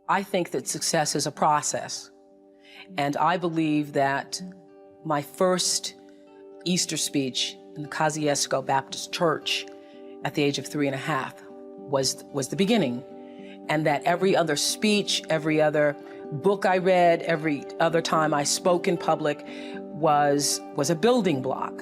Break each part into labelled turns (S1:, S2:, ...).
S1: I think that success is a process. And I believe that my first Easter speech in the Kosciuszko Baptist Church at the age of 3.5 was the beginning. And that every other speech, every other book I read, every other time I spoke in public was a building block.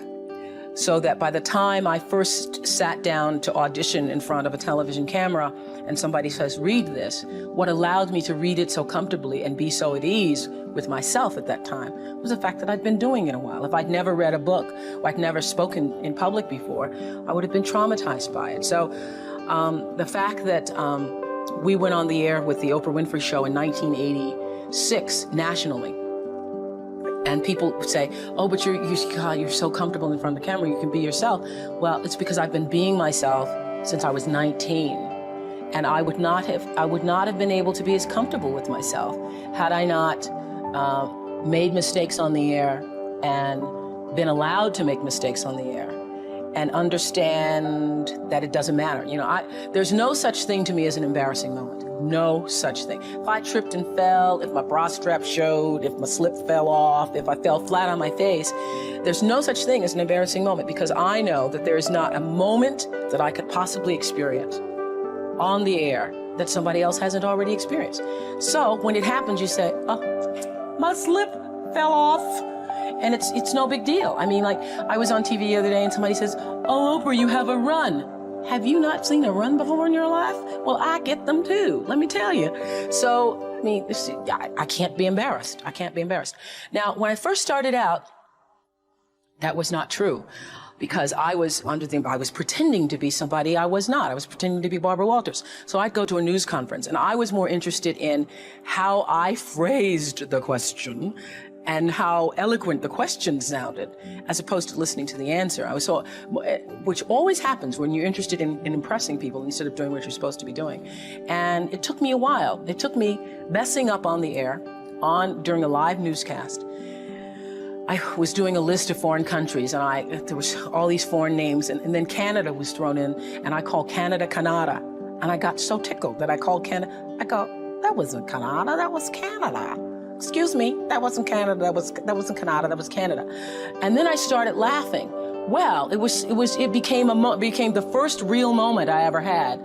S1: So that by the time I first sat down to audition in front of a television camera and somebody says, read this, what allowed me to read it so comfortably and be so at ease with myself at that time was the fact that I'd been doing it a while. If I'd never read a book or I'd never spoken in public before, I would have been traumatized by it. So the fact that we went on the air with the Oprah Winfrey Show in 1986 nationally, and people would say, oh, but you're so comfortable in front of the camera, you can be yourself. Well, it's because I've been being myself since I was 19. And I would not have been able to be as comfortable with myself had I not made mistakes on the air and been allowed to make mistakes on the air and understand that it doesn't matter. You know, there's no such thing to me as an embarrassing moment. No such thing. If I tripped and fell, if my bra strap showed, if my slip fell off, if I fell flat on my face, there's no such thing as an embarrassing moment, because I know that there is not a moment that I could possibly experience on the air that somebody else hasn't already experienced. So when it happens, you say, oh, my slip fell off. And it's no big deal. I mean, like, I was on TV the other day and somebody says, oh, Oprah, you have a run. Have you not seen a run before in your life? Well, I get them too, let me tell you. So, I mean, I can't be embarrassed. I can't be embarrassed. Now, when I first started out, that was not true, because I was pretending to be somebody I was not. I was pretending to be Barbara Walters. So I'd go to a news conference and I was more interested in how I phrased the question and how eloquent the question sounded, as opposed to listening to the answer. Which always happens when you're interested in impressing people instead of doing what you're supposed to be doing. And it took me a while. It took me messing up on the air, during a live newscast. I was doing a list of foreign countries, and there was all these foreign names, and then Canada was thrown in, and I called Canada, Canada. And I got so tickled that I called Canada. I go, that wasn't Canada, that was Canada. Excuse me, that wasn't Canada, that wasn't Canada, that was Canada. And then I started laughing. Well, it became the first real moment I ever had.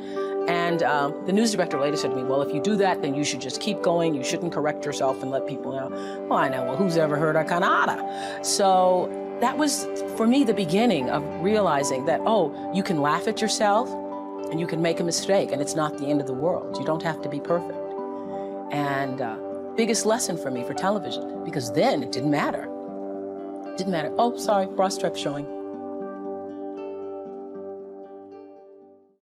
S1: And the news director later said to me, well, if you do that, then you should just keep going. You shouldn't correct yourself and let people know. Well, I know, well, who's ever heard of Canada? So that was, for me, the beginning of realizing that, oh, you can laugh at yourself and you can make a mistake, and it's not the end of the world. You don't have to be perfect. And biggest lesson for me for television, because then it didn't matter. It didn't matter. Oh, sorry, bra strap showing.